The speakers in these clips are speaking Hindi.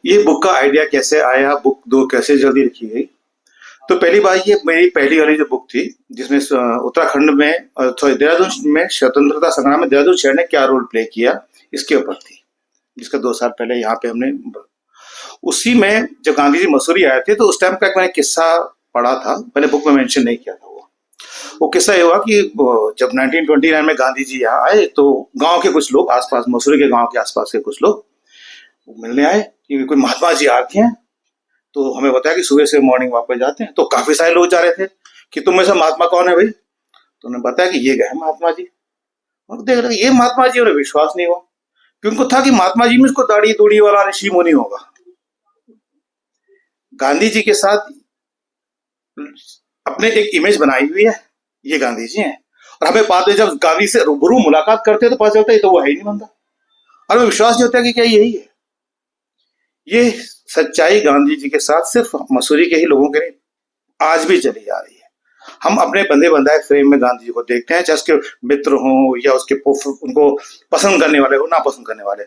ये बुक का आइडिया कैसे आया, बुक दो कैसे जल्दी लिखी गई। तो पहली बात, ये मेरी पहली वाली जो बुक थी जिसमें उत्तराखंड में सॉरी देहरादून में स्वतंत्रता संग्राम में देहरादून शहर ने क्या रोल प्ले किया इसके ऊपर थी, जिसका 2 साल पहले यहाँ पे हमने उसी में जब गांधी जी मसूरी आए थे तो उस टाइम का मैंने किस्सा पढ़ा था, मैंने बुक में मेंशन नहीं किया था। वो किस्सा ये हुआ कि जब 1929 में गांधी जी यहाँ आए तो गांव के कुछ लोग आसपास, मसूरी के गांव के आसपास के कुछ लोग मिलने आए कि कोई महात्मा जी आते हैं। तो हमें बताया कि सुबह से मॉर्निंग वॉक पे जाते हैं। तो काफी सारे लोग जा रहे थे कि तुम में से महात्मा कौन है भाई। तो उन्होंने बताया कि ये गए महात्मा जी। और देख रहे ये महात्मा जी, उन्हें विश्वास नहीं हुआ क्योंकि उनको था कि महात्मा जी में उसको दाढ़ी दूढ़ी वाला ऋषि मुनि होगा। गांधी जी के साथ अपने एक इमेज बनाई हुई है, ये गांधी जी हैं। और हमें बाद में जब गांधी से रूबरू मुलाकात करते हैं तो पता चलता है तो वो है ही नहीं बनता, और हमें विश्वास नहीं होता कि क्या यही है। ये सच्चाई गांधी जी के साथ सिर्फ मसूरी के ही लोगों के नहीं आज भी चली जा रही है। हम अपने बंधे बंधाए फ्रेम में गांधी जी को देखते हैं, चाहे उसके मित्र हों या उसके उनको पसंद करने वाले हो, ना पसंद करने वाले,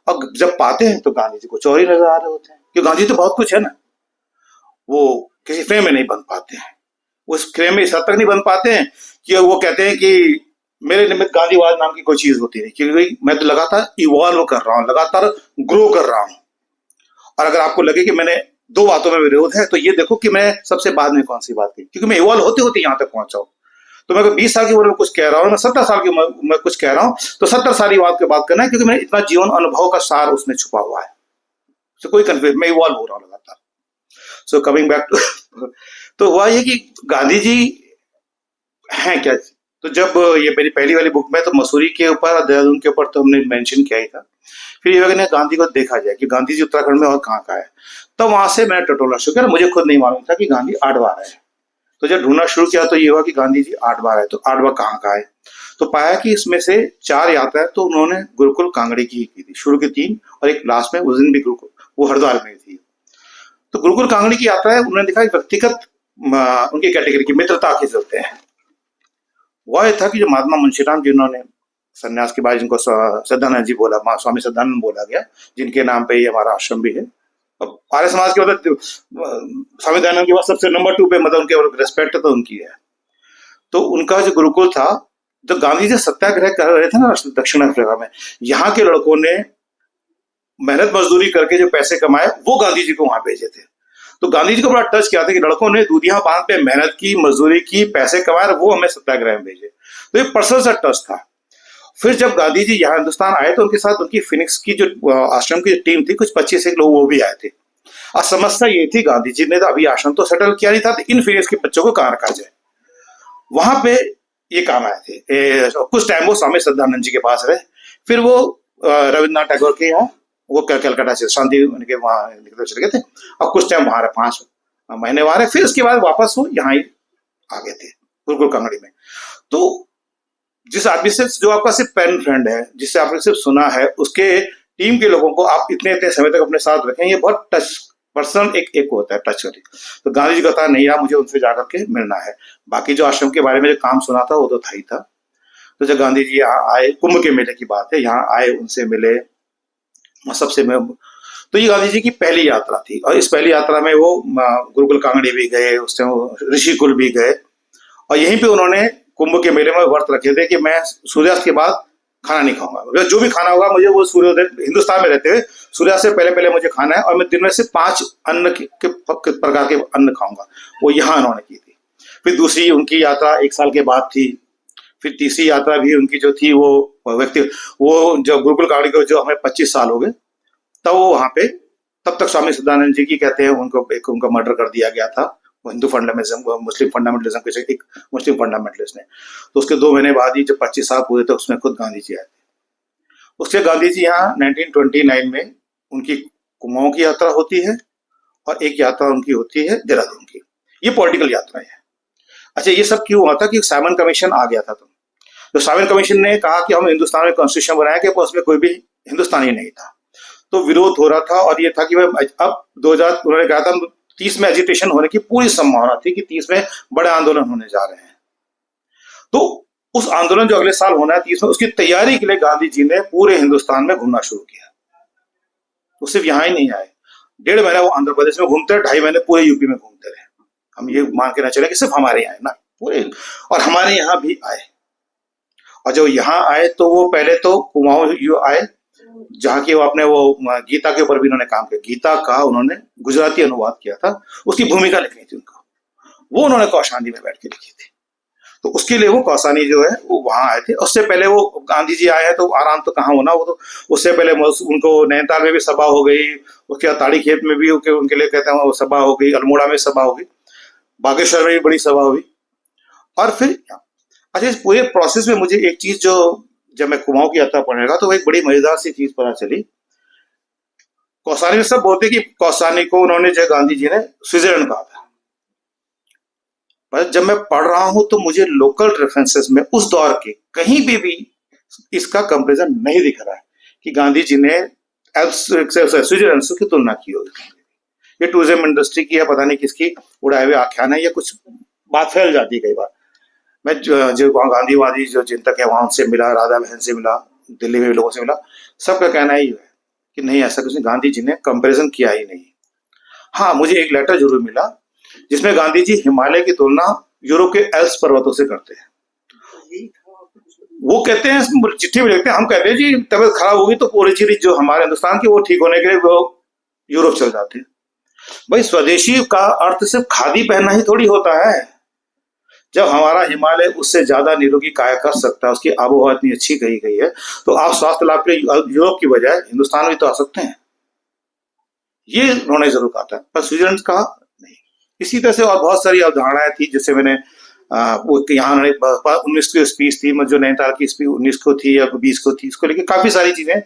और जब पाते हैं तो गांधी जी कुछ और ही नजर आ रहे होते हैं। क्योंकि गांधी तो बहुत कुछ है ना, वो किसी फ्रेम में नहीं बन पाते हैं। उस फ्रेम में इस हद तक नहीं बन पाते हैं कि वो कहते हैं कि मेरे निमित्त गांधीवाद नाम की कोई चीज होती नहीं, क्योंकि मैं तो लगातार इवॉल्व कर रहा हूँ, लगातार ग्रो कर रहा हूँ। और अगर आपको लगे कि मैंने 2 बातों में विरोध है तो ये देखो कि मैं सबसे बाद में कौन सी बात की, क्योंकि मैं इवॉल्व होते होते यहाँ तक पहुंचा हूं। तो मैं 20 साल की उम्र में कुछ कह रहा हूँ, मैं 70 साल की उम्र में कुछ कह रहा हूँ, तो 70 साल की बात करना है, क्योंकि मैंने इतना जीवन अनुभव का सार उसमें छुपा हुआ है। तो कोई कंफ्यूज, मैं इवॉल्व हो रहा हूँ लगातार। सो कमिंग बैक टू तो हुआ ये कि गांधी जी हैं क्या। तो जब ये मेरी पहली वाली बुक में तो मसूरी के ऊपर और देहरादून के ऊपर तो हमने मेंशन किया ही था। फिर ये ने गांधी को देखा जाए कि गांधी जी उत्तराखंड में और कहाँ का है, तब तो वहां से मैंने टटोला शुरू किया। मुझे खुद नहीं मालूम था कि गांधी 8 बार है। तो जब ढूंढना शुरू किया तो ये हुआ कि गांधी जी 8 बार है, तो 8 बार कहाँ का है। तो पाया कि इसमें से 4 यात्राएं तो उन्होंने गुरुकुल कांगड़ी की थी, शुरू की 3 और एक लास्ट में उस दिन भी गुरुकुल, वो हरिद्वार में थी। तो गुरुकुल कांगड़ी की यात्रा है, उन्होंने देखा व्यक्तिगत उनकी कैटेगरी की मित्रता के चलते हैं। वह था कि जो महात्मा मुंशीराम जिन्होंने सन्यास के बाद जिनको सदानंद जी बोला, स्वामी सदानंद बोला गया, जिनके नाम पे ही हमारा आश्रम भी है। अब आर्य समाज के मतलब स्वामी दयानंद के बाद सबसे नंबर 2 पे मतलब उनके रेस्पेक्ट तो उनकी है। तो उनका जो गुरुकुल था, जब गांधी जी सत्याग्रह कर रहे थे ना दक्षिण अफ्रीका में, यहाँ के लड़कों ने मेहनत मजदूरी करके जो पैसे कमाए वो गांधी जी को वहां भेजे थे। तो गांधी जी को बड़ा टच किया था कि लड़कों ने दूधिया बांध पे मेहनत की, मजदूरी की, पैसे कमाए, वो हमें सत्याग्रह में भेजे। तो ये पर्सनल सा टच था। फिर जब गांधी जी यहाँ हिंदुस्तान आए तो उनके साथ उनकी फिनिक्स की जो आश्रम की टीम थी, कुछ 25 एक लोग वो भी आए थे। और समस्या ये थी, गांधी जी ने तो अभी आश्रम तो सेटल किया नहीं था, तो इन फिनिक्स के बच्चों को कहाँ रखा जाए। वहां पे ये काम आए थे। कुछ टाइम वो स्वामी सदानंद जी के पास रहे, फिर वो रविन्द्रनाथ टैगोर के यहाँ, वो कलकत्ता से शांति उनके वहां चले गए थे, और कुछ टाइम वहां रहे, 5 महीने वहां रहे। फिर उसके बाद वापस वो यहाँ ही आ गए थे गुरुकुल कांगड़ी में। तो जिस आदमी से जो आपका सिर्फ पेन फ्रेंड है, जिससे आपने सिर्फ सुना है, उसके टीम के लोगों को आप इतने इतने समय तक अपने साथ रखें, ये बहुत टच पर्सनल एक होता है, टच वाली। तो गांधी जी कहता नहीं यार, मुझे उनसे जाकर के मिलना है। बाकी जो आश्रम के बारे में जो काम सुना था वो तो था ही था। तो जब गांधी जी यहाँ आए, कुंभ के मेले की बात है, यहाँ आए, उनसे मिले, सबसे में तो ये गांधी जी की पहली यात्रा थी। और इस पहली यात्रा में वो गुरुकुल कांगड़ी भी गए, उस टाइम ऋषिकुल भी गए, और यहीं पे उन्होंने कुंभ के मेले में व्रत रखे थे कि मैं सूर्यास्त के बाद खाना नहीं खाऊंगा, जो भी खाना होगा मुझे वो सूर्योदय, हिंदुस्तान में रहते हुए सूर्यास्त से पहले पहले मुझे खाना है, और मैं दिन में से 5 अन्न के प्रकार के अन्न खाऊंगा। वो यहाँ उन्होंने की थी। फिर दूसरी उनकी यात्रा 1 साल के बाद थी। फिर तीसरी यात्रा भी उनकी जो थी वो व्यक्ति, वो जो गुरुकुल कांगड़ी को जो हमें 25 साल हो गए, तब वो वहां पे, तब तक स्वामी सदानंद जी की कहते हैं उनका मर्डर कर दिया गया था, हिंदू फंडामेंटलिज्म, मुस्लिम फंडामेंटलिज्म के एक मुस्लिम फंडामेंटलिस्ट ने। तो उसके 2 महीने बाद ही जब 25 साल पूरे थे, उसमें खुद गांधी जी आए थे। उसके गांधी जी यहाँ 1929 में उनकी कुमाऊं की यात्रा होती है, और एक यात्रा उनकी होती है देहरादून की। ये पॉलिटिकल यात्रा है। अच्छा, ये सब क्यों हुआ था कि साइमन कमीशन आ गया था। तो साइमन कमीशन ने कहा कि हम हिंदुस्तान में कॉन्स्टिट्यूशन बनाएंगे, पर उसमें कोई भी हिंदुस्तानी नहीं था। तो विरोध हो रहा था, और ये था कि अब 2000 उन्होंने कहा था 30 में एजिटेशन होने की पूरी संभावना थी कि 30 में बड़े आंदोलन होने जा रहे हैं। तो उस आंदोलन जो अगले साल होना है 30 में, उसकी तैयारी के लिए गांधी जी ने पूरे हिंदुस्तान में घूमना शुरू किया। वो सिर्फ यहाँ ही नहीं आए, 1.5 महीना वो आंध्र प्रदेश में घूमते रहे, 2.5 महीने पूरे यूपी में घूमते रहे। हम ये मान के ना चले कि सिर्फ हमारे यहाँ है ना, पूरे, और हमारे यहाँ भी आए। और जब यहाँ आए तो वो पहले तो कुमाऊं आए, जहाँ की वो अपने वो गीता के ऊपर भी उन्होंने काम किया। गीता का उन्होंने गुजराती अनुवाद किया था, उसकी भूमिका लिखनी थी उनको, वो उन्होंने कौशानी में बैठ के लिखी थी। तो उसके लिए वो कौसानी जो है वो वहां आए थे। उससे पहले वो गांधी जी आए हैं तो आराम तो कहाँ होना, वो तो उससे पहले उनको नैनीताल में भी सभा हो गई, उसके बाद ताड़ी खेत में भी उनके लिए कहते हैं वो सभा हो गई, अल्मोड़ा में सभा हो गई, बागेश्वर में भी बड़ी सभा हुई। और फिर अच्छा, इस पूरे प्रोसेस में मुझे एक चीज जो, जब मैं कुमाऊं की यात्रा पढ़ने लगा तो एक बड़ी मजेदार सी चीज पता चली। कौसानी में सब बोलते कि कौसानी को उन्होंने जो गांधी जी ने स्विट्जरलैंड कहा था, पर जब मैं पढ़ रहा हूं तो मुझे लोकल रेफरेंसेस में उस दौर के कहीं भी इसका कंपैरिजन नहीं दिख रहा है कि गांधी जी ने स्विट्जरलैंड से की तुलना की होगी। ये टूरिज्म इंडस्ट्री की है, पता नहीं किसकी उड़ाए हुए आख्यान है, या कुछ बात फैल जाती है कई बार। मैं जो गांधीवादी जो चिंतक है वहां से मिला, राधा बहन से मिला, दिल्ली में भी लोगों से मिला, सबका कहना ही है कि नहीं, ऐसा कुछ गांधी जी ने कंपैरिजन किया ही नहीं। हाँ, मुझे एक लेटर जरूर मिला जिसमें गांधी जी हिमालय की तुलना यूरोप के एल्प्स पर्वतों से करते हैं। वो कहते हैं, चिट्ठी में लिखते हैं, हम कहते हैं जी तबीयत खराब होगी तो पूरी चीज जो हमारे हिंदुस्तान की वो ठीक होने के लिए वो यूरोप चल जाते हैं। भाई, स्वदेशी का अर्थ सिर्फ खादी पहनना ही थोड़ी होता है। जब हमारा हिमालय उससे ज्यादा निरोगी काया कर सकता है, उसकी आबोहवा इतनी अच्छी कही गई है, तो आप स्वास्थ्य लाभ के लिए यूरोप की बजाय हिंदुस्तान भी तो आ सकते हैं। ये उन्होंने जरूर कहा था, पर स्विट्जरलैंड कहा नहीं। इसी तरह से और बहुत सारी अवधारणाएं थी, जैसे मैंने यहाँ 19 की स्पीच थी, जो नैनीताल की स्पीच 19 को थी या 20 को थी, इसको लेकर काफी सारी चीजें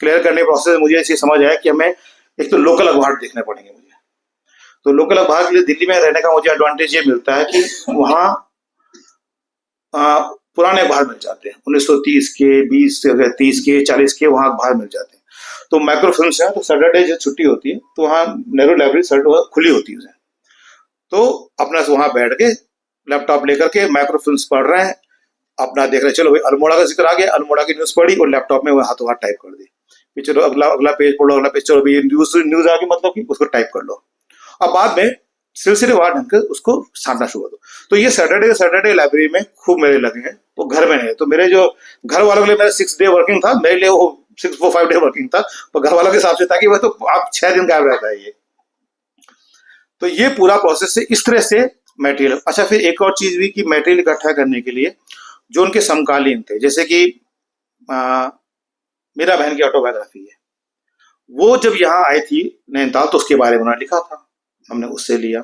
क्लियर करने प्रोसेस में मुझे ऐसी समझ आया कि हमें एक तो लोकल अखबार देखने पड़ेंगे। मुझे तो लोकल अखबार के लिए दिल्ली में रहने का मुझे एडवांटेज ये मिलता है कि वहाँ पुराने अखबार मिल जाते हैं, 1930 के, 20 के, 30 के, 40 के, वहाँ अखबार मिल जाते हैं। तो माइक्रो फिल्म्स है, तो सैटरडे जो छुट्टी होती है तो वहाँ नेहरू लाइब्रेरी खुली होती है, तो अपना वहां बैठ के लैपटॉप लेकर के माइक्रो फिल्म्स पढ़ रहे हैं, अपना देख रहे हैं। चलो भाई, अल्मोड़ा का जिक्र आ गया, अल्मोड़ा की न्यूज पढ़ी और लैपटॉप में हाथों हाथ टाइप कर दी, चलो अगला पेज पढ़ो, अगला पेज, चलो भाई न्यूज आ गई, मतलब कि उसको टाइप कर लो, अब बाद में सिलसिलेवार ढंग के उसको छांटना शुरू कर दो। तो ये सैटरडे लाइब्रेरी में खूब मेरे लगे हैं, वो घर में नहीं। तो मेरे जो घर वालों के लिए मेरा 6 डे वर्किंग था, मेरे लिए वो 5 डे वर्किंग था, पर घर वालों के हिसाब से था कि वह तो आप 6 दिन गायब रहता है ये। तो ये पूरा प्रोसेस से इस तरह से मटेरियल। अच्छा, फिर एक और चीज भी कि मटेरियल इकट्ठा करने के लिए जो उनके समकालीन थे, जैसे कि मीरा बहन की ऑटोबायोग्राफी है, वो जब यहाँ आई थी नैनीताल तो उसके बारे में उन्होंने लिखा था, हमने उससे लिया।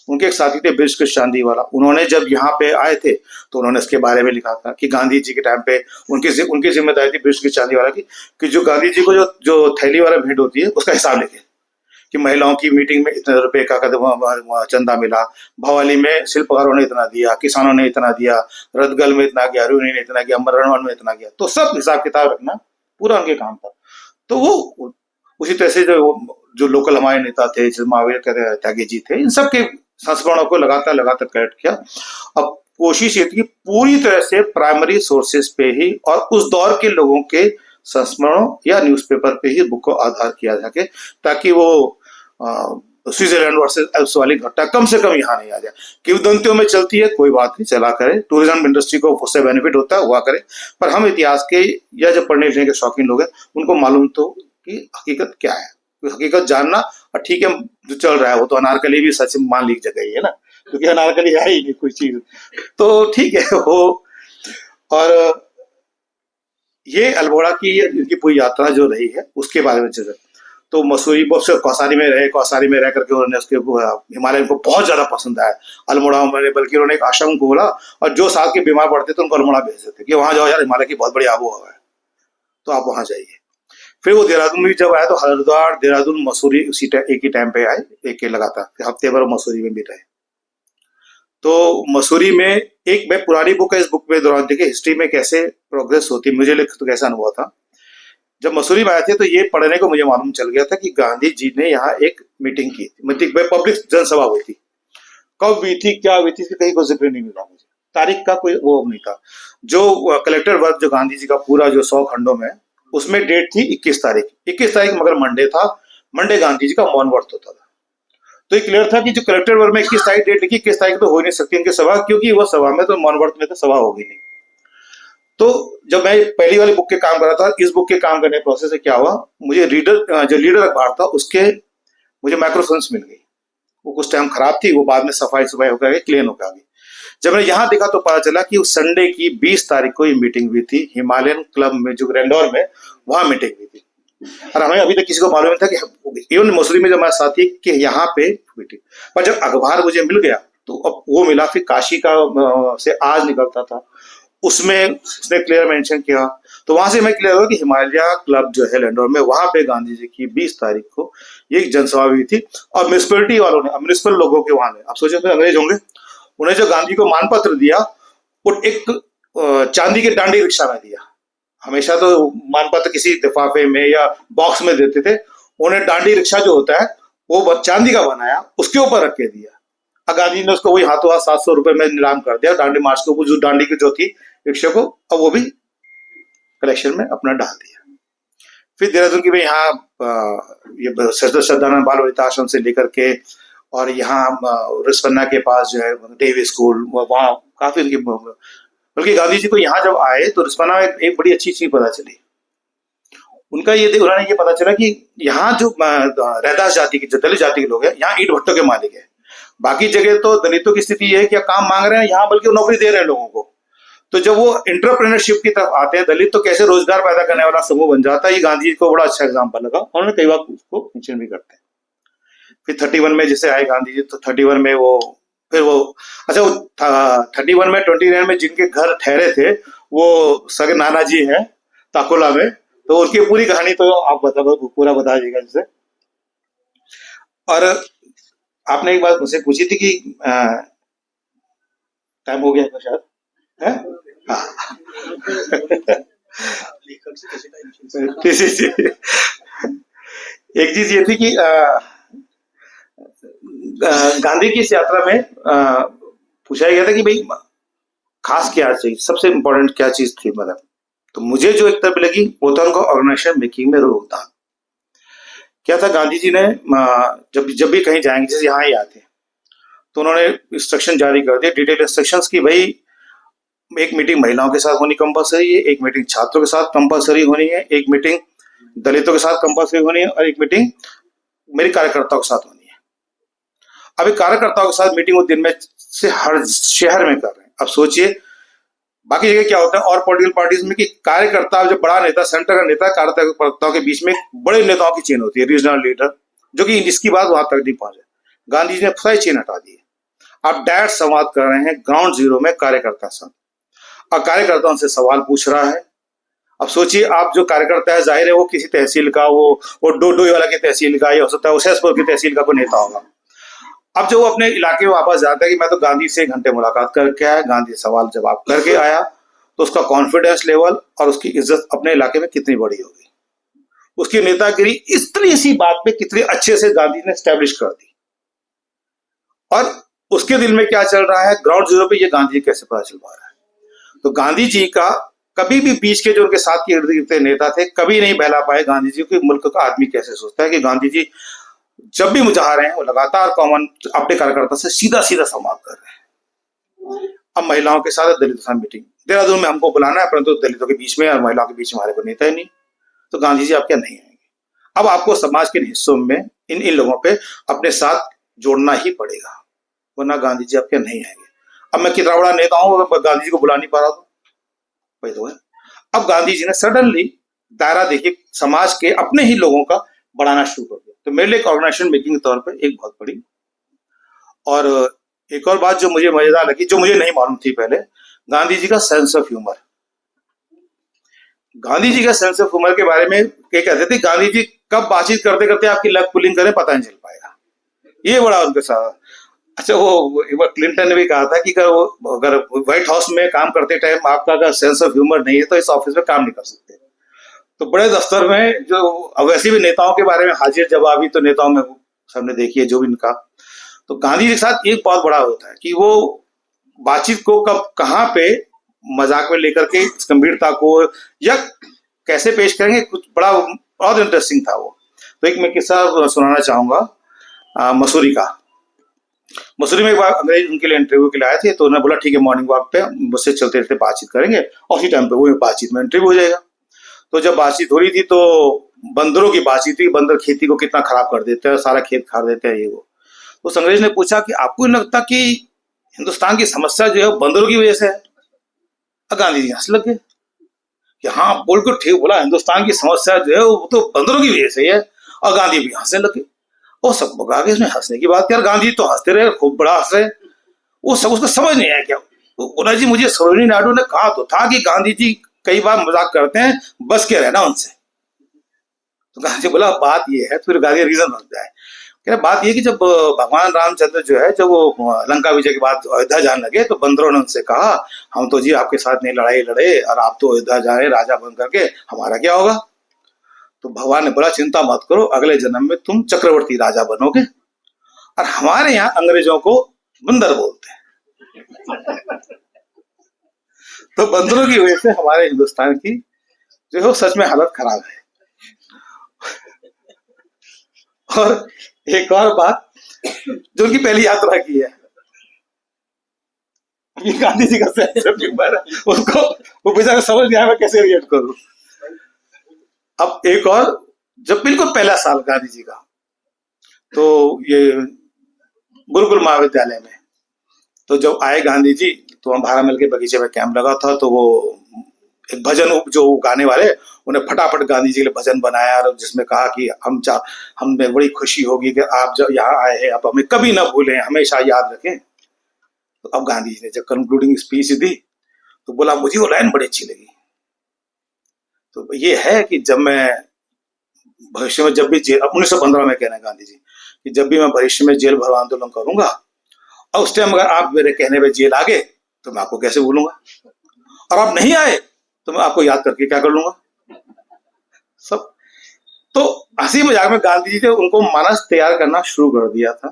उनके एक साथी थे बृजकृष्ण चांदीवाला, उन्होंने जब यहाँ पे आए थे तो उन्होंने इसके बारे में लिखा था कि गांधी जी के टाइम पे उनकी जिम्मेदारी थी बृजकृष्ण चांदीवाला की कि जो गांधी जी को जो थैली वाला भेंट होती है उसका हिसाब लिखे, कि महिलाओं की मीटिंग में इतने रुपए का चंदा मिला, भवाली में शिल्पकारों ने इतना दिया, किसानों ने इतना दिया, रतगल में इतना गया, रुनी ने इतना गया, रणवन में इतना गया, तो सब हिसाब किताब रखना पूरा उनके काम था। तो वो उसी तरह से जो लोकल हमारे नेता थे, जैसे महावीर त्यागी जी थे, इन सब के संस्मरणों को लगातार कलेक्ट किया। अब कोशिश ये थी कि पूरी तरह से प्राइमरी सोर्सेस पे ही और उस दौर के लोगों के संस्मरणों या न्यूज़पेपर पे ही बुक को आधार किया जाके, ताकि वो स्विट्जरलैंड वर्सेस एल्प्स वाली घटना कम से कम यहाँ नहीं आ जाए। किंवदंतियों में चलती है, कोई बात नहीं, चला करे, टूरिज्म इंडस्ट्री को उससे बेनिफिट होता है, हुआ करे, पर हम इतिहास के या जो पढ़ने लिखने के शौकीन लोग हैं उनको मालूम तो कि हकीकत क्या है, हकीकत जानना। और ठीक है, जो चल रहा है वो तो अनारकली भी सच मान ली जगह ही है ना, क्योंकि अनारकली है ही नहीं कोई चीज, तो ठीक है वो। और ये अल्मोड़ा की इनकी पूरी यात्रा जो रही है उसके बारे में चल, तो मसूरी कौसानी में रह करके उन्होंने उसके हिमालय को बहुत ज्यादा पसंद आया। अल्मोड़ा में बल्कि उन्होंने एक आश्रम को बोला, और जो साथ के बीमार पड़ते थे उनको अल्मोड़ा भेजते थे कि वहां जाओ यार, हिमालय की बहुत बड़ी आबोहवा है, तो आप वहां जाइए। फिर वो देहरादून भी जब आया तो हरिद्वार, देहरादून, मसूरी उसी एक ही टाइम पे आए, एक लगातार हफ्ते भर मसूरी में भी रहे। तो मसूरी में एक मैं पुरानी बुक है, इस बुक में दौरान देखिए हिस्ट्री में कैसे प्रोग्रेस होती है, मुझे तो कैसा अनुभव था। जब मसूरी में आए थे तो ये पढ़ने को मुझे मालूम चल गया था कि गांधी जी ने यहाँ एक मीटिंग की थी, पब्लिक जनसभा हुई थी। कब हुई थी, क्या हुई थी, कहीं कोई जिक्र नहीं मिला मुझे, तारीख का कोई वो नहीं था। जो कलेक्टर वर्क जो गांधी जी का पूरा जो 100 खंडों में, उसमें डेट थी 21 तारीख, मगर मंडे था, मंडे गांधी जी का मौन व्रत होता था। तो ये क्लियर था कि जो कलेक्टर वर्ग में 21 तारीख डेट लिखी, 21 तारीख तो हो नहीं सकती इनकी सभा, क्योंकि वो सभा में तो मौन व्रत में तो सभा होगी नहीं। तो जब मैं पहली वाली बुक के काम कर रहा था, इस बुक के काम करने प्रोसेस से क्या हुआ, मुझे जो लीडर अखबार था उसके मुझे माइक्रोफिल्म्स मिल गई। वो कुछ टाइम खराब थी, वो बाद में सफाई होकर क्लीन होकर आ गई। जब मैंने यहाँ देखा तो पता चला कि उस संडे की 20 तारीख को ये मीटिंग हुई थी हिमालयन क्लब में, जो ग्रैंडोर में, वहां मीटिंग हुई थी। और हमें अभी तक किसी को मालूम नहीं था कि इवन मसूरी में जो हमारे साथी कि यहाँ पे मीटिंग, पर जब अखबार मुझे मिल गया तो अब वो मिला, फिर काशी का से आज निकलता था, उसमें उसने क्लियर मेंशन किया। तो वहां से मैं क्लियर हुआ कि हिमालय क्लब जो है लैंडोर में, वहां पे गांधी जी की 20 तारीख को एक जनसभा हुई थी। और म्यूनिसिपैलिटी वालों ने, म्यूनिसिपल लोगों के वहां ने, आप सोचो अंग्रेज होंगे, उन्हें जो गांधी को मानपत्र दिया वो एक चांदी के डांडी रिक्शा में दिया। हमेशा तो मानपत्र किसी लिफाफे में या बॉक्स में देते थे, उन्हें डांडी रिक्शा जो होता है वो चांदी का बनाया, उसके ऊपर रख के दिया। और गांधी ने उसको वही हाथों हाथ 700 रुपए में नीलाम कर दिया दांडी मार्च को, जो डांडी की जो थी रिक्शा को, अब वो भी कलेक्शन में अपना डाल दिया। फिर देहरादून की भाई यहाँ ये श्रद्धानंद बाल वनिता आश्रम से लेकर के और यहाँ रिस्पन्ना के पास जो है देवी स्कूल, वहाँ काफी उनकी, बल्कि गांधी जी को यहाँ जब आए तो रिस्पन्ना में एक बड़ी अच्छी चीज पता चली उनका, उन्होंने ये पता चला कि यहाँ जो रैदास जाति के, जो दलित जाति के लोग हैं, यहाँ ईंट भट्टों के मालिक है। बाकी जगह तो दलितों की स्थिति है कि काम मांग रहे हैं, यहाँ बल्कि नौकरी दे रहे हैं लोगों को। तो जब वो एंटरप्रेन्योरशिप की तरफ आते हैं, दलित तो कैसे रोजगार पैदा करने वाला समूह बन जाता है, ये गांधी जी को बड़ा अच्छा एग्जाम्पल लगा। उन्होंने कई बार उसको मेंशन भी करते हैं। फिर 31 में जैसे आए गांधी जी, तो 31 में वो फिर वो अच्छा, वो 31 में 29 में जिनके घर ठहरे थे वो सगे नाना जी हैं ताकोला में, तो उनकी पूरी कहानी तो आप पूरा बता दीजिएगा जैसे। और आपने एक बात मुझसे पूछी थी कि टाइम हो गया था शायद, है? हाँ। एक चीज ये थी कि गांधी की इस यात्रा में पूछा गया था कि भाई खास क्या चाहिए, सबसे इम्पोर्टेंट क्या चीज थी, मतलब। तो मुझे जो एक तरफ लगी वो था उनका ऑर्गेनाइजेशन मेकिंग में रोल था। क्या था, गांधी जी ने जब भी कहीं जाएंगे, जैसे यहाँ ही आते तो उन्होंने इंस्ट्रक्शन जारी कर दिया, डिटेल इंस्ट्रक्शंस की, भाई एक मीटिंग महिलाओं के साथ होनी कंपलसरी है, एक मीटिंग छात्रों के साथ कंपलसरी होनी है, एक मीटिंग दलितों के साथ कंपलसरी होनी है, और एक मीटिंग मेरे कार्यकर्ताओं के साथ होनी है। अब एक कार्यकर्ताओं के साथ मीटिंग वो दिन में से हर शहर में कर रहे हैं। अब सोचिए बाकी जगह क्या होता है और पॉलिटिकल पार्टीज में कि कार्यकर्ता, जो बड़ा नेता, सेंटर का नेता, कार्यकर्ताओं के बीच में बड़े नेताओं की चेन होती है, रीजनल लीडर, जो कि इसकी बात वहां तक नहीं पहुंचे। गांधी जी ने सारी चेन हटा दी है। आप डायरेक्ट संवाद कर रहे हैं ग्राउंड जीरो में कार्यकर्ता साथ, और कार्यकर्ताओं से सवाल पूछ रहा है। अब सोचिए, आप जो कार्यकर्ता है, जाहिर है वो किसी तहसील का, वो डोडोई वाला की तहसील का, या हो सकता है वो सहसपुर की तहसील का कोई नेता होगा। अब जो वो अपने इलाके में वापस जाता है कि मैं तो गांधी से 1 घंटे मुलाकात करके आया, गांधी सवाल जवाब करके आया, तो उसका कॉन्फिडेंस लेवल और उसकी इज्जत अपने इलाके में कितनी बड़ी होगी, उसकी नेतागिरी इतनी सी बात पे कितनी अच्छे से गांधी ने स्टैब्लिश कर दी। और उसके दिल में क्या चल रहा है ग्राउंड जीरो पे, ये गांधी जी कैसे पता चल पा रहा है। तो गांधी जी का कभी भी बीच के जो उनके साथ के इर्द गिर्द नेता थे कभी नहीं बहला पाए गांधी जी को मुल्क का आदमी कैसे सोचता है, कि गांधी जी जब भी मुझा रहे हैं वो लगातार कॉमन अपने कार्यकर्ता से सीधा सीधा संवाद कर रहे हैं। अब महिलाओं के साथ दलितों के साथ मीटिंग, देहरादून में हमको बुलाना है, परंतु दलितों के बीच में और महिलाओं के बीच में हमारे को नेता ही नहीं, तो गांधी जी आप क्या नहीं आएंगे। अब आपको समाज के हिस्सों में इन लोगों पे अपने साथ जोड़ना ही पड़ेगा, वरना गांधी जी आपके नहीं आएंगे। अब मैं कितना बड़ा नेता हूं, गांधी जी को बुला नहीं पा रहा था, वही तो है। अब गांधी जी ने सडनली दायरा देखिए समाज के अपने ही लोगों का बढ़ाना शुरू कर दिया। तो मेरे लिए एक ऑर्गेनाइजेशन मेकिंग के तौर पर एक बहुत बड़ी, और एक और बात जो मुझे मजेदार लगी, जो मुझे नहीं मालूम थी पहले, गांधी जी का sense of humour. Gandhi ji का सेंस ऑफ ह्यूमर के बारे में क्या कहते थे, गांधी जी कब बातचीत करते करते आपकी लग पुलिंग करें पता नहीं चल पाएगा, ये बड़ा उनके साथ। अच्छा, वो क्लिंटन ने भी कहा था कि अगर व्हाइट हाउस में काम करते टाइम आपका अगर सेंस ऑफ ह्यूमर नहीं है तो इस ऑफिस में काम नहीं कर सकते। तो बड़े दफ्तर में जो वैसे भी नेताओं के बारे में हाजिर जवाबी तो नेताओं में सबने देखी है जो भी इनका। तो गांधी जी के साथ एक बहुत बड़ा होता है कि वो बातचीत को कब कहाँ पे मजाक में लेकर के गंभीरता को या कैसे पेश करेंगे, कुछ बड़ा बहुत इंटरेस्टिंग था वो। तो एक मैं किस्सा सुनाना चाहूंगा मसूरी का। मसूरी में एक बार अंग्रेज उनके लिए इंटरव्यू के लिए आए थे, तो उन्होंने बोला ठीक है मॉर्निंग वॉक पे मुझसे चलते रहते बातचीत करेंगे और उसी टाइम पे वो बातचीत में इंटरव्यू हो जाएगा। तो जब बातचीत हो रही थी तो बंदरों की बातचीत थी, बंदर खेती को कितना खराब कर देते हैं, सारा खेत खा देते हैं ये वो। तो उस अंग्रेज ने पूछा कि आपको नहीं लगता कि हिंदुस्तान की समस्या जो है बंदरों की वजह से है? गांधी जी हंस लगे कि हाँ बिल्कुल ठीक बोला, हिंदुस्तान की समस्या जो है वो तो बंदरों की वजह से है। और गांधी भी हंसने लगे और सब बगा के इसमें हंसने की बात यार, गांधी तो हंसते रहे, खूब बड़ा हंस रहे। वो सब उसको समझ नहीं आया क्या। वो बोला जी मुझे सरोजिनी नायडू ने कहा तो था कि गांधी जी कई बार मजाक करते हैं, बच के रहना उनसे। तो गांधी बोला बात ये है, फिर गांधी रीजन बन जाए। कह बात ये कि जब भगवान रामचंद्र जो है जब वो लंका विजय के बाद अयोध्या जाने लगे तो बंदरों ने उनसे कहा हम तो जी आपके साथ नहीं लड़ाई लड़े और आप तो अयोध्या जा रहे राजा बन करके, हमारा क्या होगा? तो भगवान ने बोला चिंता मत करो, अगले जन्म में तुम चक्रवर्ती राजा बनोगे और हमारे यहाँ अंग्रेजों को बंदर बोलते हैं। तो बंदरों की वजह से हमारे हिंदुस्तान की जो है सच में हालत खराब है। और एक और बात जो उनकी पहली यात्रा की है, ये गांधी जी का सेंस ऑफ ह्यूमर है, उसको वो बेचारा समझ नहीं आया मैं कैसे रिएक्ट करूं। अब एक और, जब बिल्कुल पहला साल गांधी जी का, तो ये गुरुकुल महाविद्यालय में, तो जब आए गांधी जी तो वहां 12 मील के बगीचे में कैंप लगा था। तो वो एक भजन जो गाने वाले उन्हें फटाफट गांधी जी के लिए भजन बनाया और जिसमें कहा कि हमें बड़ी खुशी होगी कि आप जब यहाँ आए हैं, आप हमें कभी ना भूलें, हमेशा याद रखें। तो अब गांधी जी ने जब कंक्लूडिंग स्पीच दी तो बोला मुझे वो लाइन बड़ी अच्छी लगी। तो ये है कि जब मैं भविष्य में जब भी जेल, 1915 में कह रहे हैं गांधी जी कि जब भी मैं भविष्य में जेल भरो आंदोलन करूंगा और उस टाइम अगर आप मेरे कहने पे जेल आ गए तो मैं आपको कैसे भूलूंगा, और आप नहीं आए तो मैं आपको याद करके क्या कर लूंगा सब। तो हंसी मजाक में गांधी जी ने उनको मानस तैयार करना शुरू कर दिया था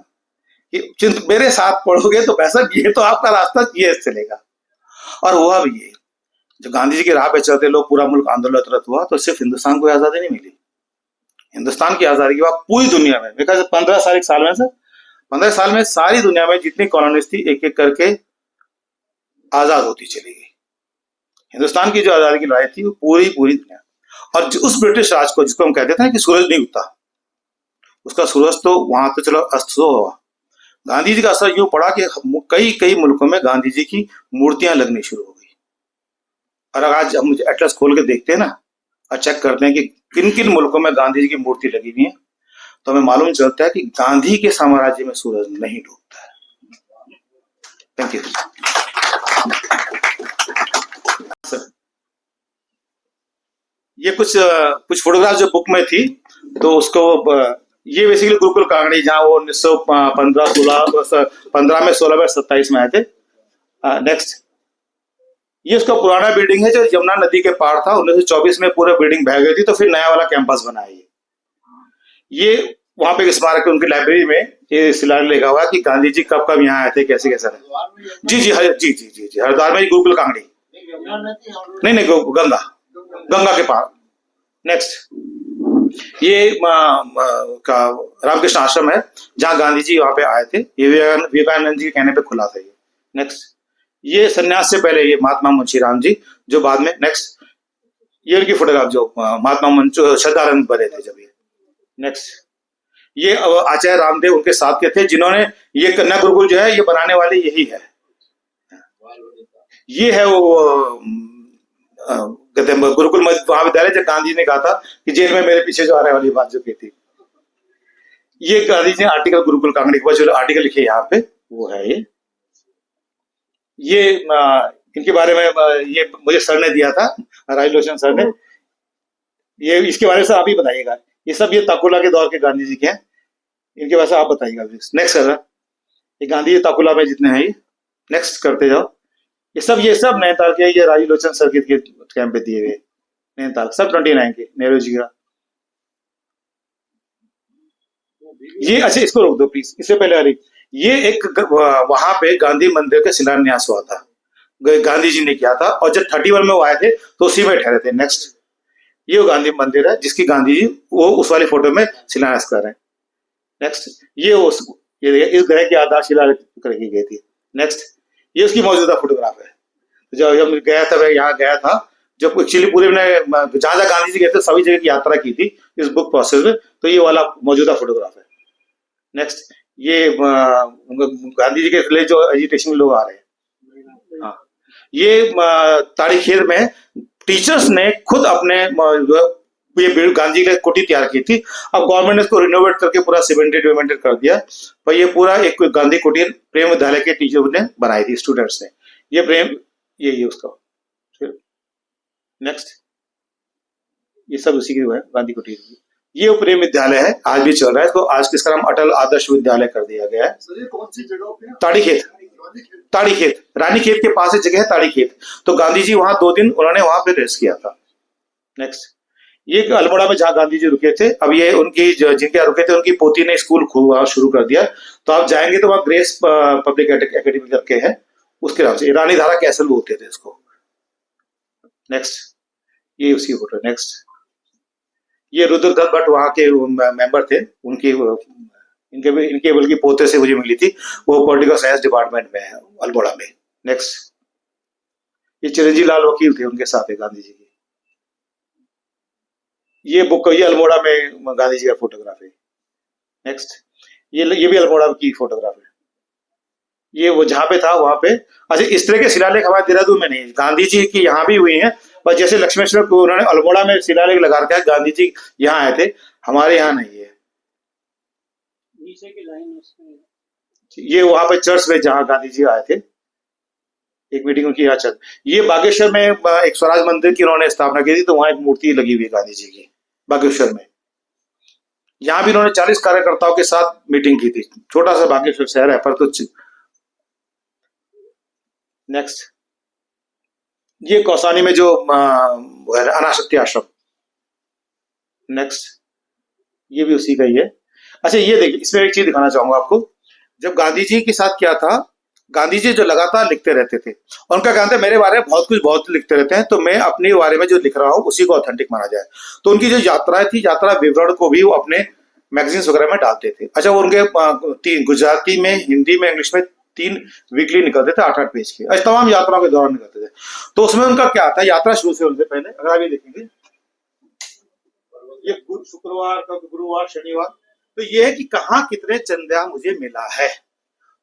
कि मेरे साथ पढ़ोगे तो वैसा ये तो आपका रास्ता ये चलेगा। और हुआ भी ये, जो गांधी जी की राह पे चलते लोग पूरा मुल्क आंदोलनरत हुआ तो सिर्फ हिंदुस्तान को आजादी नहीं मिली, हिंदुस्तान की आजादी के बाद पूरी दुनिया में 15 साल में सारी दुनिया में जितनी कॉलोनीज थी एक एक करके आजाद होती चली गई। हिंदुस्तान की जो आजादी की लड़ाई थी वो पूरी दुनिया, और उस ब्रिटिश राज को जिसको हम कहते थे ना कि सूरज नहीं उगता, उसका सूरज तो वहां तो चलो अस्त तो हुआ। गांधी जी का असर यूं पड़ा कि कई मुल्कों में गांधी जी की मूर्तियां लगनी शुरू हो गई। और आज हम एटलस खोल के देखते हैं ना और चेक करते हैं कि किन किन मुल्कों में गांधी जी की मूर्ति लगी हुई है, तो हमें मालूम चलता है कि गांधी के साम्राज्य में सूरज नहीं डूबता है। Thank you. ये कुछ फोटोग्राफ जो बुक में थी, तो उसको ये बेसिकली गुरुकुल कांगड़ी जहाँ वो 1915 में 16 में 27 में आए थे। नेक्स्ट, ये उसका पुराना बिल्डिंग है जो यमुना नदी के पार था। 1924 में पूरा बिल्डिंग बह गई थी तो फिर नया वाला कैंपस बना है। ये वहां पे स्मारक उनकी लाइब्रेरी में ये शिलालेख लिखा हुआ है कि गांधी जी कब कब यहाँ आए थे, कैसे कैसे रहे। जी हरिद्वार में गुरुकुल कांगड़ी, नहीं गंगा के पार। नेक्स्ट, ये रामकृष्ण आश्रम है जहाँ गांधी जी वहां पे आए थे, ये विवेकानंद जी के कहने पे खुला था ये। नेक्स्ट, ये सन्यास से पहले ये महात्मा मुंशीराम जी जो बाद में, नेक्स्ट, ये उनकी फोटोग्राफ जो महात्मा श्रद्धानंद बने थे जब ये। नेक्स्ट, ये आचार्य रामदेव उनके साथ के थे जिन्होंने ये कन्या गुरुकुल जो है ये बनाने वाले यही है। ये है वो गुरुकुल महाविद्यालय जब गांधी ने कहा था कि जेल में मेरे पीछे जो आने वाली बात जो की थी, ये गांधी जी ने आर्टिकल गुरुकुल कांगड़ी के जो आर्टिकल लिखे यहाँ पे वो है ये इनके बारे में ये मुझे सर ने दिया था, राज लोचन सर ने। ये इसके बारे में आप ही बताइएगा, ये सब ये ताकुला के दौर के गांधी जी के हैं, इनके बारे में आप बताइएगा। नेक्स्ट सर, ये गांधी जी ताकुला में जितने हैं ये, नेक्स्ट करते जाओ। ये सब नैनीताल के, ये राज लोचन सर के कैंप पे दिए हुए नैनीताल, सब 29 के नेहरू जी का। ये अच्छा इसको रोक दो प्लीज, इससे पहले वाली ये एक वहां पे गांधी मंदिर का शिलान्यास हुआ था, गांधी जी ने किया था, और जब 31 में वो आए थे तो उसी में ठहरे थे। नेक्स्ट, ये वो गांधी मंदिर है जिसकी गांधी जी वो उस वाली फोटो में शिलान्यास कर रहे हैं। नेक्स्ट, ये इस ग्रह की आधारशिला रखी गई थी। नेक्स्ट, ये उसकी मौजूदा फोटोग्राफ है। जब गया था, मैं यहाँ गया था जब एक्चुअली पूरे में जहाँ जहाँ गांधी जी गए थे सभी जगह की यात्रा की थी इस बुक प्रोसेस में, तो ये वाला मौजूदा फोटोग्राफ है। नेक्स्ट, ये गांधी जी के लिए जो एजिटेशन में लोग आ रहे हैं। हाँ, ये तारीखेर में टीचर्स ने खुद अपने ये गांधी की कुटी तैयार की थी। अब गवर्नमेंट ने इसको रिनोवेट करके पूरा सीमेंटेड कर दिया, पर ये पूरा एक गांधी कुटीर प्रेम विद्यालय के टीचर ने बनाई थी, स्टूडेंट्स ने। ये प्रेम ये उसका। नेक्स्ट, ये सब उसी की है गांधी कुटीर की। ये प्रेम विद्यालय है, आज भी चल रहा है। इसको आज किसका नाम अटल आदर्श विद्यालय कर दिया गया है। कौन सी जगह पे? ताड़ीखेत, रानीखेत के पास एक जगह है ताड़ीखेत। तो गांधी जी वहां 2 दिन उन्होंने वहां पे रेस्ट किया था। नेक्स्ट, ये अल्मोड़ा में जहाँ गांधी जी रुके थे, अब ये उनकी जिनके रुके थे उनकी पोती ने स्कूल शुरू कर दिया। तो आप जाएंगे तो वहाँ ग्रेस पब्लिक एकेडमी करके है, उसके नाम से रानी धारा कैसल बोलते थे इसको। नेक्स्ट, ये उसकी फोटो। नेक्स्ट, ये रुद्रदत्त भट्ट वहां के मेंबर थे, उनकी इनके बल्कि पोते से मुझे मिली थी, वो पॉलिटिकल साइंस डिपार्टमेंट में है अल्मोड़ा में। नेक्स्ट, ये चिरंजीव लाल वकील थे, उनके साथ है गांधी जी की। ये बुक, ये अल्मोड़ा में गांधी जी का फोटोग्राफ है। नेक्स्ट, ये भी अल्मोड़ा की फोटोग्राफ है। ये वो जहाँ पे था वहां पे। अच्छा, इस तरह के शिलालेख हमारे देहरादून में नहीं, गांधी जी की यहाँ भी हुई है, पर जैसे लक्ष्मेश्वर को उन्होंने अल्मोड़ा में शिलालेख लगा रखा है, गांधी जी यहाँ आए थे, हमारे यहाँ नहीं है। नीचे की लाइन उसमें ये वहां पे चर्च में जहाँ गांधी जी आए थे, एक मीटिंग उनकी यहाँ चल। ये बागेश्वर में एक स्वराज मंदिर की उन्होंने स्थापना की थी, तो वहां एक मूर्ति लगी हुई है गांधी जी की बागेश्वर में। यहाँ भी उन्होंने 40 कार्यकर्ताओं के साथ मीटिंग की थी। छोटा सा बागेश्वर शहर है पर तो। नेक्स्ट, ये कौसानी में जो अनाशक्ति आश्रम। नेक्स्ट, ये भी उसी का ही है। अच्छा, ये देखिए, इसमें एक चीज दिखाना चाहूंगा आपको। जब गांधी जी के साथ क्या था, गांधी जी जो लगातार लिखते रहते थे, उनका कहना था मेरे बारे में बहुत लिखते रहते हैं, तो मैं अपने बारे में जो लिख रहा हूँ उसी को ऑथेंटिक माना जाए। तो उनकी जो यात्राएं थी, यात्रा विवरण को भी वो अपने मैगजीन्स वगैरह में डालते थे। अच्छा, वो उनके 3 गुजराती में, हिंदी में, इंग्लिश में 3 वीकली निकलते थे, 8-8 पेज के। अच्छा, तमाम यात्राओं के दौरान निकलते थे। तो उसमें उनका क्या था, यात्रा शुरू से उनसे पहले अगर आप ये देखेंगे, ये शुक्रवार का, गुरुवार, शनिवार, तो ये है कि कहाँ कितने चंदा मुझे मिला है।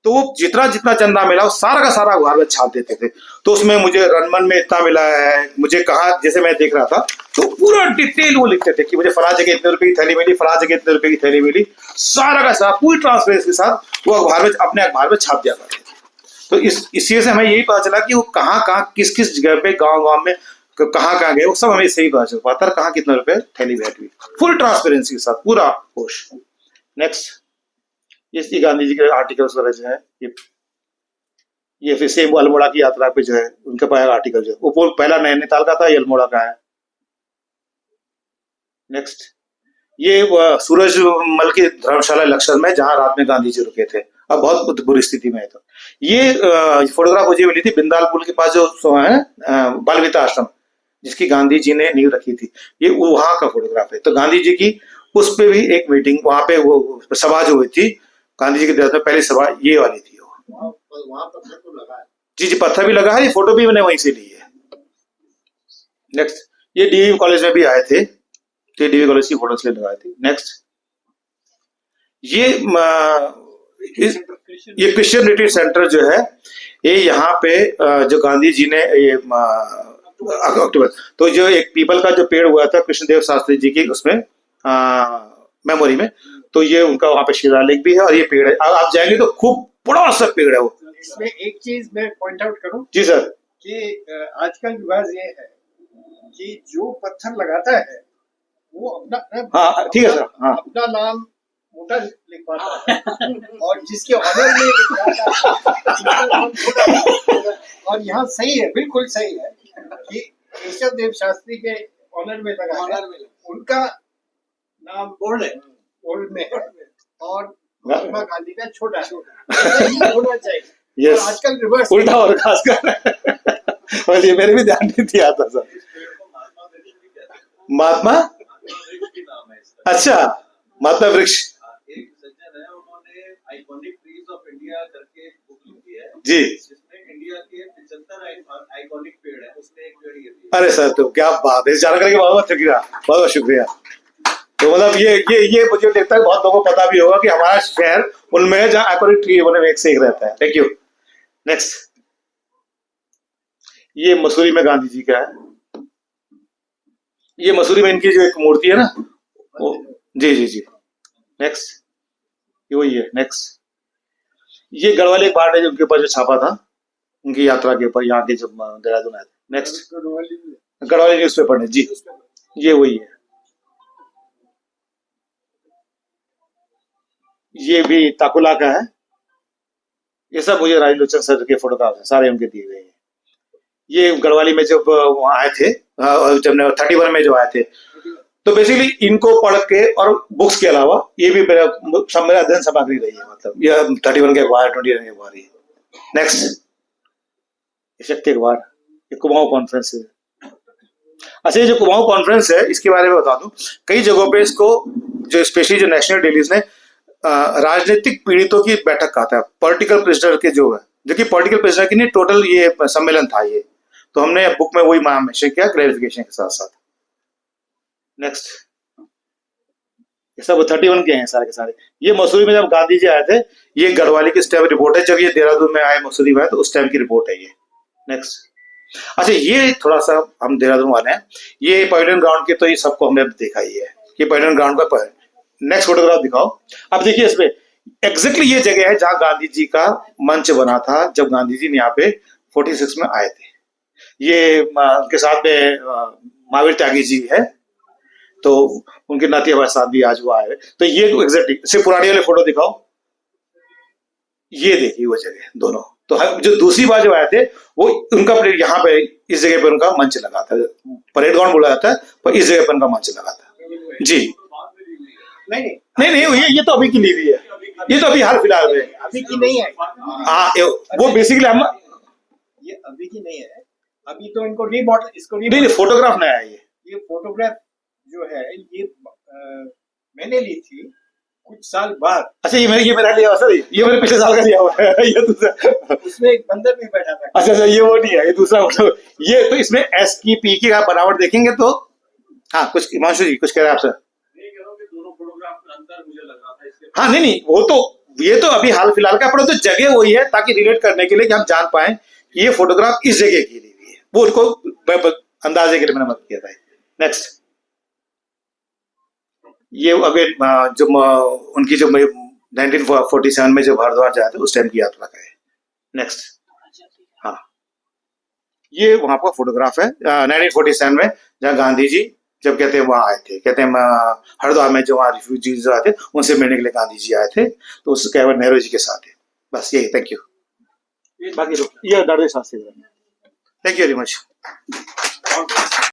तो वो जितना चंदा मिला वो सारा का सारा अखबार में छाप देते थे। तो उसमें मुझे रनमन में इतना मिला है, मुझे कहा, जैसे मैं देख रहा था, तो पूरा डिटेल वो लिखते थे कि मुझे फला जगह इतने रुपए की थैली मिली, फला जगह इतने रुपए की थैली मिली, सारा का सारा पूरी ट्रांसपेरेंसी के साथ वो अखबार में, अपने अखबार में छाप दिया करते थे। तो इस चीज से हमें यही पता चला कि वो कहाँ किस जगह पे, गाँव में कहाँ गए, वो सब हमें सही पता चल पाता, कहाँ कितना रुपए थैली भेंट हुई, फुल ट्रांसपेरेंसी के साथ पूरा होश। नेक्स्ट, ये गांधी जी के आर्टिकल्स वगैरह जो है, ये फिर से अल्मोड़ा की यात्रा पे जो है उनका पाया आर्टिकल जो है, वो पहला नैनीताल का था, ये अल्मोड़ा का है। नेक्स्ट, ये सूरजमल की धर्मशाला लक्षण में जहां रात में गांधी जी रुके थे, अब बहुत बुरी स्थिति में है। तो ये फोटोग्राफ मुझे मिली थी बिंदाल पुल के पास जो है बाल विता आश्रम, जिसकी गांधी जी ने नींव रखी थी, ये वहां का फोटोग्राफ है। तो गांधी जी की उस पे भी एक मीटिंग वहां पे वो सभा जो हुई थी गांधी जी के देहांत में, पहली सभा ये वाली थी। वहां पत्थर तो लगा है। जी, पत्थर भी लगा है, ये फोटो भी मैंने वहीं से ली है। नेक्स्ट, ये डीवी कॉलेज में भी आए थे, तो डीवी कॉलेज की फोटोस ले लगाए थे। नेक्स्ट, ये क्रिश्चियन रिट्रीट सेंटर जो है, ये यहाँ पे जो गांधी जी ने ये अक्टूबर, तो जो एक पीपल का जो पेड़ हुआ था कृष्णदेव शास्त्री जी की उसमें मेमोरी में, तो ये उनका वहां पे शिलालेख भी है, और ये पेड़ है, आप जाएंगे तो खूब बड़ा सा पेड़ है वो। इसमें एक चीज मैं पॉइंट आउट करूं जी सर, कि आजकल रिवाज ये है कि जो पत्थर लगाता है वो अपना, हाँ ठीक है सर, हाँ, अपना नाम मोटा लिख पाता है, और जिसके ऑनर में और यहाँ सही है, बिल्कुल सही है कि केशव देव शास्त्री के ऑनर में लगा है, उनका नाम बोल्ड में है, और महात्मा गांधी का छोटा होना चाहिए। यस, आजकल रिवर्स उल्टा और खासकर और ये मेरे भी ध्यान नहीं दिया था सर। महात्मा, अच्छा, महात्मा वृक्ष, एक सज्जन है, उन्होंने आइकॉनिक ट्रीज ऑफ इंडिया करके बुक लिखी है, जी। जिसमें इंडिया के 75 आइकॉनिक पेड़ है, उसमें एक पेड़ ये भी है। अरे सर, तो क्या बात है, इस जानकारी के बहुत बहुत शुक्रिया, बहुत बहुत शुक्रिया। तो मतलब ये मुझे लगता है बहुत लोगों को पता भी होगा कि हमारा शहर उनमें है जहाँ आइकॉनिक ट्री उन्हें एक से एक रहता है। Thank you. नेक्स्ट, ये मसूरी में गांधी जी का है। ये मसूरी में इनकी जो एक मूर्ति है ना, वो, जी जी जी। नेक्स्ट, ये वही है। नेक्स्ट, ये गढ़वाली अखबार ने जो उनके ऊपर जो छापा था, उनकी यात्रा के ऊपर, यहाँ के जब देहरादून आए थे। नेक्स्ट, गढ़वाली न्यूज़पेपर ने, जी, ये वही है। ये भी ताकुला का है। ये सब मुझे राजीव लोचन सर के फोटोग्राफ हैं, सारे उनके दिए हुए हैं। ये गढ़वाली में जब वहां आए थे, जब 31 में जो आए थे, तो बेसिकली इनको पढ़ के और बुक्स के अलावा ये भी मेरा अध्ययन सामग्री रही है। मतलब ये 31 के अखबार, 21 के अखबार। नेक्स्ट, शक्ति अखबार, ये कुमाऊं कॉन्फ्रेंस है। अच्छा, ये जो कुमाऊं कॉन्फ्रेंस है, इसके बारे में बता दूं, कई जगहों पे इसको जो स्पेशली जो नेशनल डेलीज ने राजनीतिक पीड़ितों की बैठक कहा था, पॉलिटिकल प्रिजनर के जो है, जो कि पॉलिटिकल प्रिजनर की नहीं, टोटल ये सम्मेलन था ये। तो हमने बुक में वही मेंशन किया क्लैरिफिकेशन के साथ साथ। नेक्स्ट, ये सब 31 के हैं सारे के सारे। ये मसूरी में जब गांधी जी आए थे, ये गढ़वाली की स्टैम्प रिपोर्ट है। जब ये देहरादून में आए, मसूरी में आए, तो उस टाइम की रिपोर्ट है ये। नेक्स्ट, अच्छा, ये थोड़ा सा हम देहरादून वाले हैं, ये पवेलियन ग्राउंड के, तो ये सबको हमने देखा ही है, ये पवेलियन ग्राउंड का। नेक्स्ट फोटोग्राफ दिखाओ। अब देखिए इसमें एग्जैक्टली ये जगह है जहां गांधी जी का मंच बना था जब गांधी जी यहाँ पे 46 में आए थे। ये उनके साथ में महावीर त्यागी जी है, तो उनके नाती हमारे साथ भी आज वो आए। तो ये एग्जैक्टली, इससे पुरानी वाले फोटो दिखाओ। ये देखिए वो जगह दोनों। तो जो दूसरी बार जो आए थे, वो उनका यहाँ पे इस जगह पे उनका मंच लगा था। परेड ग्राउंड बोला जाता है, पर इस जगह पे उनका मंच लगा था। जी, नहीं, ये तो अभी की ली हुई है, ये तो अभी हाल फिलहाल में, अभी की नहीं है। हाँ, वो बेसिकली हम, ये अभी की नहीं है, अभी तो इनको रीमॉडल, इसको नहीं, फोटोग्राफ नया है ये फोटोग्राफ जो है, ये मैंने ली थी कुछ साल बाद। अच्छा, ये मेरा लिया हुआ सर, ये मेरे पिछले साल का लिया हुआ है। ये दूसरा, उसमें एक बंदर भी बैठा था। अच्छा, ये वो नहीं है, ये दूसरा फोटो। ये तो इसमें एस की पी की आप बनावट देखेंगे तो, हाँ, कुछ हिमांशु जी कुछ कह रहे हैं आपसे? हाँ, नहीं, वो तो, ये तो अभी हाल फिलहाल का, तो जगह वही है ताकि रिलेट करने के लिए कि हम जान पाए कि ये फोटोग्राफ इस जगह की ली हुई है, वो उनको अंदाजे के लिए मैंने मत किया था। नेक्स्ट, ये अभी जो उनकी जो 1947 में जो भारद्वाज आए थे उस टाइम की यात्रा का है। नेक्स्ट, हाँ, ये वहां का फोटोग्राफ है 1947 में, जहाँ गांधी जी जब कहते हैं वहां आए थे, कहते हैं हरिद्वार में जो वहां रिफ्यूजीज जो आए थे उनसे मिलने के लिए गांधी जी आए थे, तो उस कैवन नेहरू जी के साथ है। बस यही, थैंक यू। बाकी ये दादे Shastri, thank you very much.